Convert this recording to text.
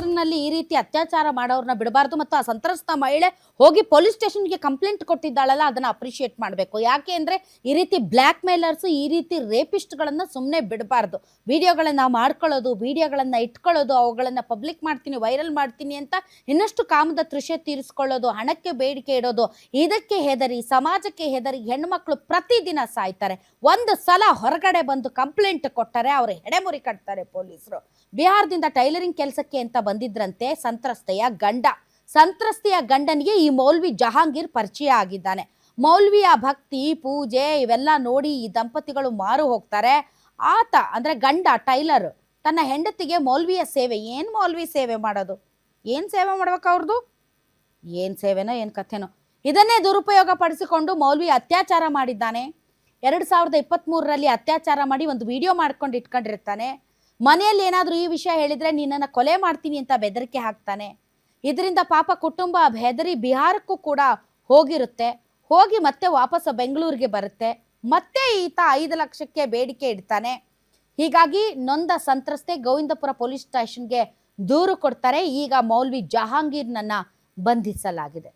ಹೆಸರಿನಲ್ಲಿ ಈ ರೀತಿ ಅತ್ಯಾಚಾರ ಮಾಡೋರನ್ನ ಬಿಡಬಾರ್ದು ಮತ್ತು ಆ ಸಂತ್ರಸ್ತ ಮಹಿಳೆ ಹೋಗಿ ಪೊಲೀಸ್ ಸ್ಟೇಷನ್ಗೆ ಕಂಪ್ಲೇಂಟ್ ಕೊಟ್ಟಿದ್ದಾಳಲ್ಲ, ಅದನ್ನ ಅಪ್ರಿಷಿಯೇಟ್ ಮಾಡಬೇಕು. ಯಾಕೆ ಅಂದ್ರೆ ಈ ರೀತಿ ಬ್ಲ್ಯಾಕ್ ಮೇಲರ್ಸ್, ಈ ರೀತಿ ರೇಪಿಸ್ಟ್ಗಳನ್ನ ಸುಮ್ಮನೆ ಬಿಡಬಾರ್ದು. ವಿಡಿಯೋಗಳನ್ನ ಮಾಡ್ಕೊಳ್ಳೋದು, ವಿಡಿಯೋಗಳನ್ನ ಇಟ್ಕೊಳ್ಳೋದು, ಅವುಗಳನ್ನ ಪಬ್ಲಿಕ್ ಮಾಡ್ತೀನಿ, ವೈರಲ್ ಮಾಡ್ತೀನಿ ಅಂತ ಇನ್ನಷ್ಟು ಕಾಮದ ತೃಷೆ ತೀರಿಸ್ಕೊಳ್ಳೋದು, ಹಣಕ್ಕೆ ಬೇಡಿಕೆ ಇಡೋದು, ಇದಕ್ಕೆ ಹೆದರಿ, ಸಮಾಜಕ್ಕೆ ಹೆದರಿ ಹೆಣ್ಮಕ್ಳು ಪ್ರತಿದಿನ ಸಾಯ್ತಾರೆ. ಒಂದು ಸಲ ಹೊರಗಡೆ ಬಂದು ಕಂಪ್ಲೇಂಟ್ ಕೊಟ್ಟರೆ ಅವ್ರ ಹೆಡೆಮುರಿ ಕಟ್ತಾರೆ ಪೊಲೀಸರು. ಬಿಹಾರದಿಂದ ಟೈಲರಿಂಗ್ ಕೆಲಸಕ್ಕೆ ಅಂತ ಬಂದಿದ್ರಂತೆ ಸಂತ್ರಸ್ತೆಯ ಗಂಡನಿಗೆ ಈ ಮೌಲ್ವಿ ಜಹಾಂಗೀರ್ ಪರಿಚಯ ಆಗಿದ್ದಾನೆ. ಮೌಲ್ವಿಯ ಭಕ್ತಿ, ಪೂಜೆ ಇವೆಲ್ಲ ನೋಡಿ ಈ ದಂಪತಿಗಳು ಮಾರು ಹೋಗ್ತಾರೆ. ಆತ ಅಂದ್ರೆ ಗಂಡ ಟೈಲರ್ ತನ್ನ ಹೆಂಡತಿಗೆ ಮೌಲ್ವಿಯ ಸೇವೆ, ಏನ್ ಮೌಲ್ವಿ ಸೇವೆ ಮಾಡೋದು, ಏನ್ ಸೇವೆ ಮಾಡ್ಬೇಕು ಅವ್ರದ್ದು, ಏನ್ ಸೇವೆನೋ ಏನ್ ಕಥೆನೋ, ಇದನ್ನೇ ದುರುಪಯೋಗ ಪಡಿಸಿಕೊಂಡು ಮೌಲ್ವಿ ಅತ್ಯಾಚಾರ ಮಾಡಿದ್ದಾನೆ. 2023ರಲ್ಲಿ ಅತ್ಯಾಚಾರ ಮಾಡಿ ಒಂದು ವಿಡಿಯೋ ಮಾಡ್ಕೊಂಡು ಇಟ್ಕೊಂಡಿರ್ತಾನೆ. ಮನೆಯಲ್ಲಿ ಏನಾದರೂ ಈ ವಿಷಯ ಹೇಳಿದ್ರೆ ನಿನ್ನನ್ನು ಕೊಲೆ ಮಾಡ್ತೀನಿ ಅಂತ ಬೆದರಿಕೆ ಹಾಕ್ತಾನೆ. ಇದರಿಂದ ಪಾಪ ಕುಟುಂಬ ಹೆದರಿ ಬಿಹಾರಕ್ಕೂ ಕೂಡ ಹೋಗಿ ಮತ್ತೆ ವಾಪಸ್ ಬೆಂಗಳೂರಿಗೆ ಬರುತ್ತೆ. ಮತ್ತೆ ಈತ 5 ಲಕ್ಷಕ್ಕೆ ಬೇಡಿಕೆ ಇಡ್ತಾನೆ. ಹೀಗಾಗಿ ನೊಂದ ಸಂತ್ರಸ್ತೆ ಗೋವಿಂದಪುರ ಪೊಲೀಸ್ ಸ್ಟೇಷನ್ಗೆ ದೂರು ಕೊಡ್ತಾರೆ. ಈಗ ಮೌಲ್ವಿ ಜಹಾಂಗೀರ್ನನ್ನ ಬಂಧಿಸಲಾಗಿದೆ.